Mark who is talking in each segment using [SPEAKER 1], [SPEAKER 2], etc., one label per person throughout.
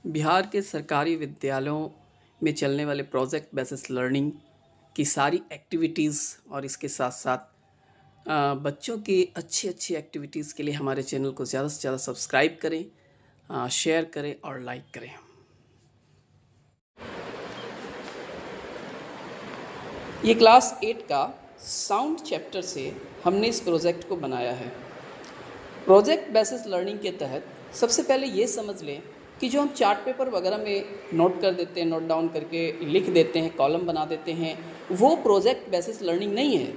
[SPEAKER 1] बिहार के सरकारी विद्यालयों में चलने वाले प्रोजेक्ट बेसिस लर्निंग की सारी एक्टिविटीज़ और इसके साथ साथ बच्चों की अच्छी अच्छी एक्टिविटीज़ के लिए हमारे चैनल को ज़्यादा से ज़्यादा सब्सक्राइब करें, शेयर करें और लाइक करें। ये क्लास 8 का साउंड चैप्टर से हमने इस प्रोजेक्ट को बनाया है। प्रोजेक्ट बेसिस लर्निंग के तहत सबसे पहले ये समझ लें कि जो हम चार्ट पेपर वगैरह में नोट कर देते हैं, नोट डाउन करके लिख देते हैं, कॉलम बना देते हैं, वो प्रोजेक्ट बेसिस लर्निंग नहीं है।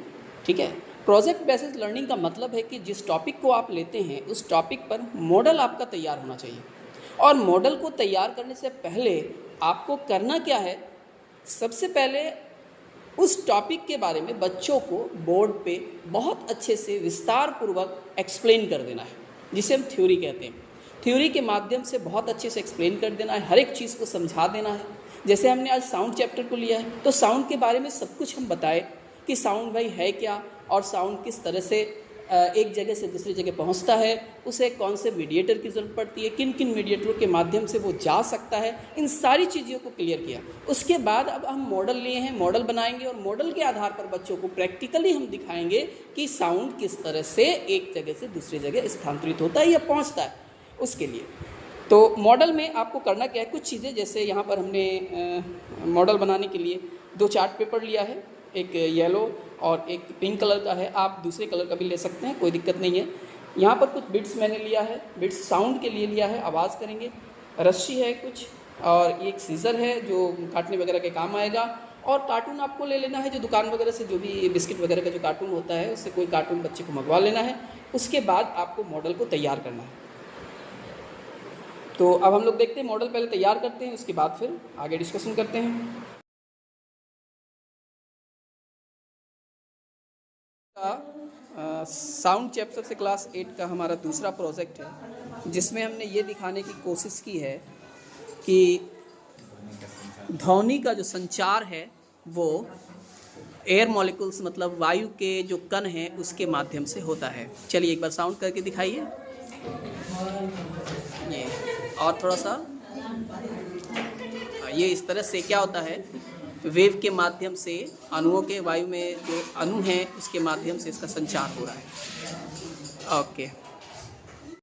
[SPEAKER 1] ठीक है, प्रोजेक्ट बेसिस लर्निंग का मतलब है कि जिस टॉपिक को आप लेते हैं उस टॉपिक पर मॉडल आपका तैयार होना चाहिए, और मॉडल को तैयार करने से पहले आपको करना क्या है, सबसे पहले उस टॉपिक के बारे में बच्चों को बोर्ड पे बहुत अच्छे से विस्तार पूर्वक एक्सप्लेन कर देना है, जिसे हम थ्योरी कहते हैं। थ्योरी के माध्यम से बहुत अच्छे से एक्सप्लेन कर देना है, हर एक चीज़ को समझा देना है। जैसे हमने आज साउंड चैप्टर को लिया है तो साउंड के बारे में सब कुछ हम बताए कि साउंड भाई है क्या, और साउंड किस तरह से एक जगह से दूसरी जगह पहुंचता है, उसे कौन से मीडिएटर की ज़रूरत पड़ती है, किन किन मीडिएटरों के माध्यम से वो जा सकता है, इन सारी चीज़ों को क्लियर किया। उसके बाद अब हम मॉडल लिए हैं, मॉडल बनाएंगे और मॉडल के आधार पर बच्चों को प्रैक्टिकली हम दिखाएंगे कि साउंड किस तरह से एक जगह से दूसरी जगह स्थानांतरित होता है या पहुँचता है। उसके लिए तो मॉडल में आपको करना क्या है, कुछ चीज़ें, जैसे यहाँ पर हमने मॉडल बनाने के लिए 2 चार्ट पेपर लिया है, एक येलो और एक पिंक कलर का है, आप दूसरे कलर का भी ले सकते हैं, कोई दिक्कत नहीं है। यहाँ पर कुछ बिट्स मैंने लिया है, बिट्स साउंड के लिए लिया है, आवाज़ करेंगे, रस्सी है कुछ, और एक सीज़र है जो काटने वगैरह के काम आएगा, और कार्टून आपको ले लेना है, जो दुकान वगैरह से जो भी बिस्किट वगैरह का जो कार्टून होता है उससे कोई कार्टून बच्चे को मंगवा लेना है। उसके बाद आपको मॉडल को तैयार करना है। तो अब हम लोग देखते हैं, मॉडल पहले तैयार करते हैं, उसके बाद फिर आगे डिस्कशन करते हैं। साउंड चैप्टर से क्लास 8 का हमारा दूसरा प्रोजेक्ट है, जिसमें हमने ये दिखाने की कोशिश की है कि ध्वनि का जो संचार है वो एयर मॉलिक्यूल्स, मतलब वायु के जो कण हैं उसके माध्यम से होता है। चलिए एक बार साउंड करके दिखाइए, ये और थोड़ा सा, ये इस तरह से क्या होता है, वेव के माध्यम से अणुओं के, वायु में जो अणु हैं उसके माध्यम से इसका संचार हो रहा है। ओके।